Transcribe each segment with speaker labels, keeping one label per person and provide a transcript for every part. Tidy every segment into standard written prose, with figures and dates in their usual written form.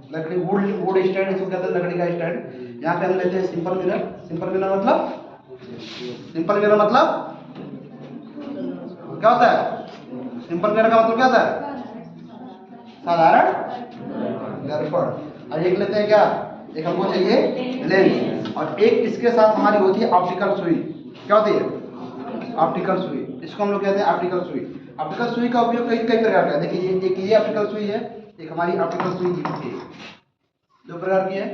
Speaker 1: लकड़ी would would stand इसको कहते हैं, लकड़ी का स्टैंड। यहाँ पे हम लेते हैं सिंपल मिरर। सिंपल मिरर मतलब क्या होता है? सिंपल मिरर का मतलब क्या होता है? साधारण दर्पण। और एक लेते हैं क्या, एक हमको चाहिए लेंस, और एक इसके साथ हमारी होती है ऑप्टिकल सुई। क्या होती है? ऑप्टिकल सुई। इसको हम लोग कहते हैं ऑप्टिकल सुई। ऑप्टिकल सुई का उपयोग कई कई प्रकार का है। देखिए ये ऑप्टिकल सुई है, एक हमारी ऑप्टिकल सुई है, दो प्रकार की है।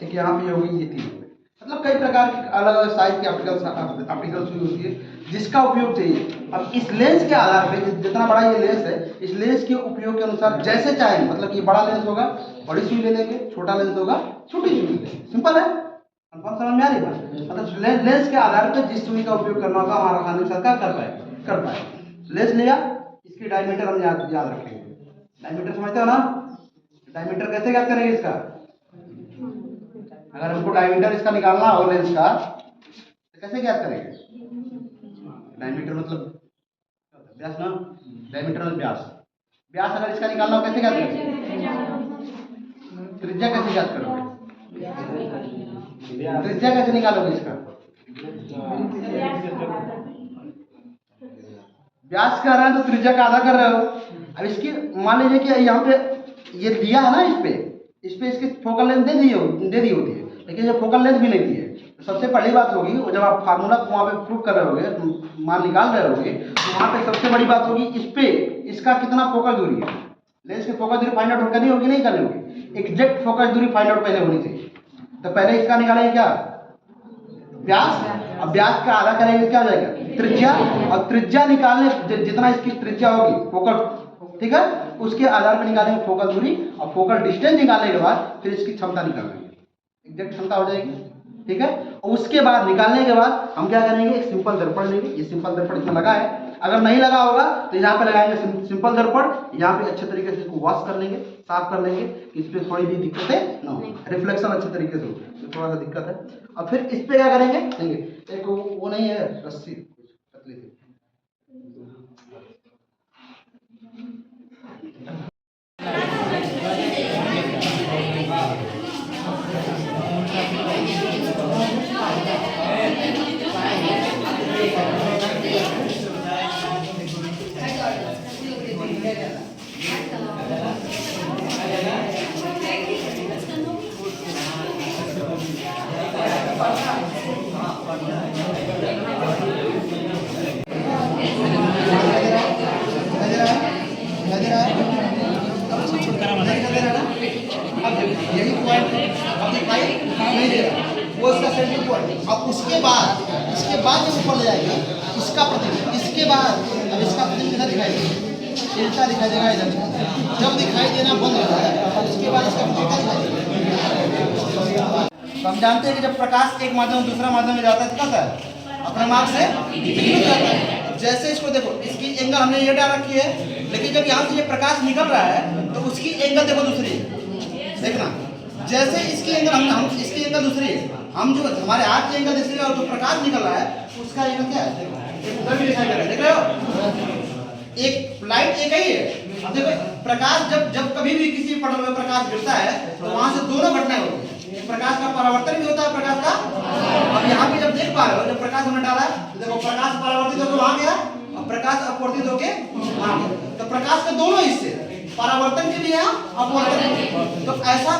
Speaker 1: एक यहाँ पे होगी, ये तीन। मतलब कई प्रकार की अलग अलग साइज की ऑप्टिकल सुई होती है जिसका उपयोग चाहिए। अब इस लेंस के आधार पे, जितना बड़ा ये लेंस है, इस लेंस के उपयोग के अनुसार जैसे चाहे, मतलब ये बड़ा लेंस होगा बड़ी सुई ले लेंगे, छोटा लेंस होगा छोटी सुई ले लेंगे। सिंपल है, कंफर्म समझ में आ रही बात? मतलब लेंस के आधार पर जिस सुई का उपयोग करना होगा हमारा अनुसार का कर पाए। लेंस लिया, इसकी डायमीटर हम याद रखेंगे। डायमीटर समझते हो ना? डायमीटर कैसे याद करेंगे इसका? अगर हमको डायमीटर इसका निकालना हो लेंस का, तो कैसे ज्ञात करेंगे? डायमीटर मतलब व्यास ना, डायमीटर मतलब व्यास। व्यास अगर इसका निकालना हो कैसे ज्ञात करेंगे? त्रिज्या कैसे ज्ञात करोगे? त्रिज्या कैसे निकालोगे इसका? व्यास कर रहे हैं तो त्रिज्या का आधा कर रहे हो। अब इसकी मान लीजिए कि यहाँ पे ये दिया है ना, इस पे इसकी फोकल लेंथ दे दी होती है, लेकिन जब फोकल लेंथ भी नहीं दी है तो सबसे पहली बात होगी, जब आप फार्मूला को वहाँ पे प्रूव कर रहे होगे, मान निकाल रहे होगे, तो वहाँ पे सबसे बड़ी बात होगी इस पे इसका कितना फोकस दूरी है। लेंस की फोकस दूरी फाइंड आउट करनी होगी, नहीं करनी होगी? एग्जैक्ट फोकस दूरी फाइंड आउट पहले होनी चाहिए। तो पहले इसका निकालेंगे क्या? व्यास। अब व्यास का आधा करेंगे, क्या हो जाएगा? त्रिज्या। और त्रिज्या निकालने जितना इसकी त्रिज्या होगी फोकल, ठीक है, उसके आधार पर निकालेंगे फोकल दूरी, और फोकल डिस्टेंस निकालने के बाद फिर इसकी क्षमता निकालेंगे, एग्जैक्ट क्षमता हो जाएगी। ठीक है, और उसके बाद निकालने के बाद हम क्या करेंगे? एक सिंपल दर्पण लेंगे। ये सिंपल दर्पण इसमें लगा है, अगर नहीं लगा होगा तो यहाँ पे लगाएंगे सिंपल दर्पण। यहाँ पे अच्छे तरीके से इसको वॉश कर लेंगे, साफ कर लेंगे, इस पे थोड़ी भी दिक्कतें ना हो, रिफ्लेक्शन अच्छे तरीके से हो, तो थोड़ा सा दिक्कत है। और फिर इस पे क्या करेंगे? देंगे एक वो नहीं है रस्सी पतली सी, यही पॉइंट अब दिखाई नहीं दे रहा, वो इसका सेंट्रल पॉइंट। अब इसके बाद जब ऊपर ले जाएगा इसका प्रतिबिंब, इसके बाद अब इसका प्रतिबिंब इधर दिखाई देगा, उल्टा दिखाई देगा इधर। जब दिखाई देना बंद हो जाए इसके बाद इसका प्रतिबिंब दिखाई देगा। तो हम जानते हैं कि जब प्रकाश एक माध्यम दूसरा माध्यम में जाता है तो क्या होता है? अपने मार्ग से विचलित जाता है। जैसे इसको देखो, इसकी एंगल हमने ये डाल रखी है, लेकिन जब यहाँ से ये प्रकाश निकल रहा है तो उसकी एंगल देखो दूसरी है। देखना, जैसे इसकी एंगल हम इसकी एंगल दूसरी है, हम जो हमारे हाथ की एंगल दूसरी है, और जो प्रकाश निकल रहा है उसका एंगल क्या है? देखो उधर भी दिखाई दे रहा है, देख रहे हो? एक लाइट एक ही है। अब देखो प्रकाश जब कभी भी किसी पटल में प्रकाश गिरता है तो वहां से दोनों घटनाएं होती है, प्रकाश का परावर्तन भी होता है, प्रकाश का। अब यहाँ पे जब देख पा रहे हो, जब प्रकाश हमने डाला है तो देखो प्रकाश परावर्तित होकर वहां गया और प्रकाश अपवर्तित होकर वहां गया। तो प्रकाश के दोनों हिस्से, परावर्तन के भी है, अपवर्तन। तो ऐसा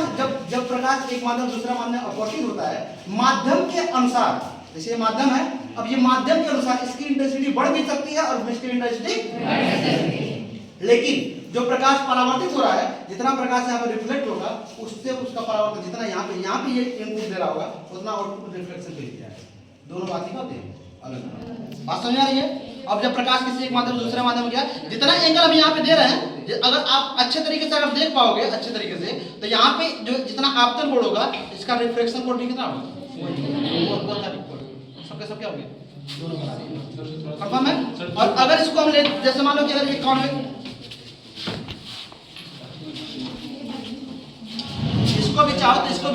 Speaker 1: जब प्रकाश एक माध्यम दूसरा माध्यम अपवर्तित होता है, माध्यम के अनुसार, जैसे ये माध्यम है, अब ये माध्यम के अनुसार इसकी इंटेंसिटी बढ़ भी सकती है और इसकी इंटेंसिटी, लेकिन जो प्रकाश परावर्तित हो रहा है, जितना प्रकाश यहाँ पे रिफ्लेक्ट होगा उससे उसका परावर्तन जितना यहाँ पे ये इनपुट दे रहा होगा उतना आउटपुट रिफ्लेक्शन दे दिया है। दोनों बातें होती हैं अलग। बात समझ आ रही है? अब जब प्रकाश किसी एक माध्यम से दूसरे माध्यम में गया, जितना एंगल हम यहाँ पे दे रहे हैं, अगर आप अच्छे तरीके से अगर देख पाओगे अच्छे तरीके से, तो यहाँ पे जो जितना आपतन कोण होगा इसका रिफ्लेक्शन कोण भी कितना होगा? सबके सब क्या हो गया? कंफर्म है? और अगर इसको हम ले, जैसे मान लो कि अगर ये इसको भी चाहो तो इसको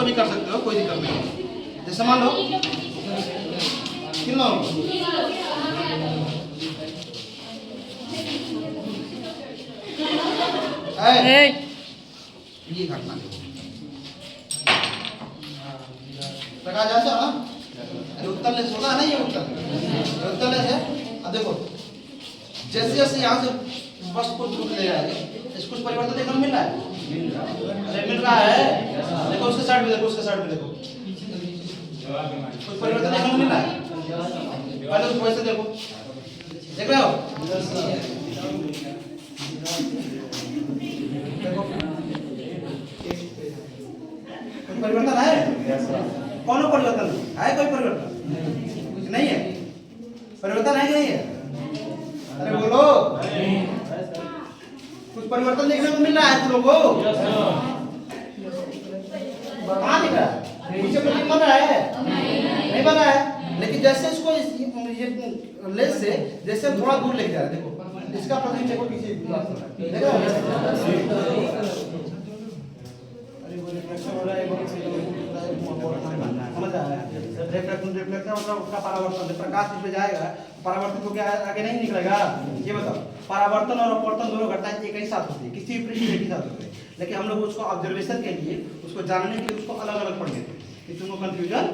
Speaker 1: भी कर सकते हो, कोई दिक्कत नहीं। जैसे मान लो किन लोगों ये घटना प्रकाश जानते हो ना, अरे उत्तर लेस होता है ना, ये उत्तर लेस है। अब देखो जैसे जैसे यहाँ से फर्स्ट को दूर ले जाएंगे, इसको कुछ परिवर्तन देखने को मिल रहा है, अरे मिल रहा है। देखो उसके साइड में देखो, उसके साइड में देखो, कुछ परिवर्तन देखने को मिल रहा है। पहले उसको ऐसे देखो, देख रहे हो, देखो कुछ परिवर्तन है, कौन परिवर्तन है, कोई परिवर्तन नहीं है, परिवर्तन है कि नहीं है, अरे बोलो, कुछ परिवर्तन देखने को मिल रहा है तुम लोगों को, कहाँ दिख रहा है, नीचे प्रतीक बन रहा है, नहीं बन रहा है, लेकिन जैसे इसको ये लेस से जैसे थोड़ा दूर लेके जा रहा है, देखो इसका प्रतीक देखो किसी देखो, अरे वो रिफ्लेक्शन हो रहा है, समझ रहा है, रिफ्लेक्शन मतलब उसका परावर्तन, प्रकाश इस पे जाएगा, परावर्तन को क्या आगे नहीं निकलेगा, ये बताओ, परावर्तन और अपवर्तन दोनों घटनाएं एक ही साथ होती है, किसी भी पृष्ठ एक ही साथ होते हैं, लेकिन हम लोग उसको ऑब्जर्वेशन के लिए, उसको जानने के लिए उसको अलग अलग पढ़ लेते हैं कि तुमको कंफ्यूजन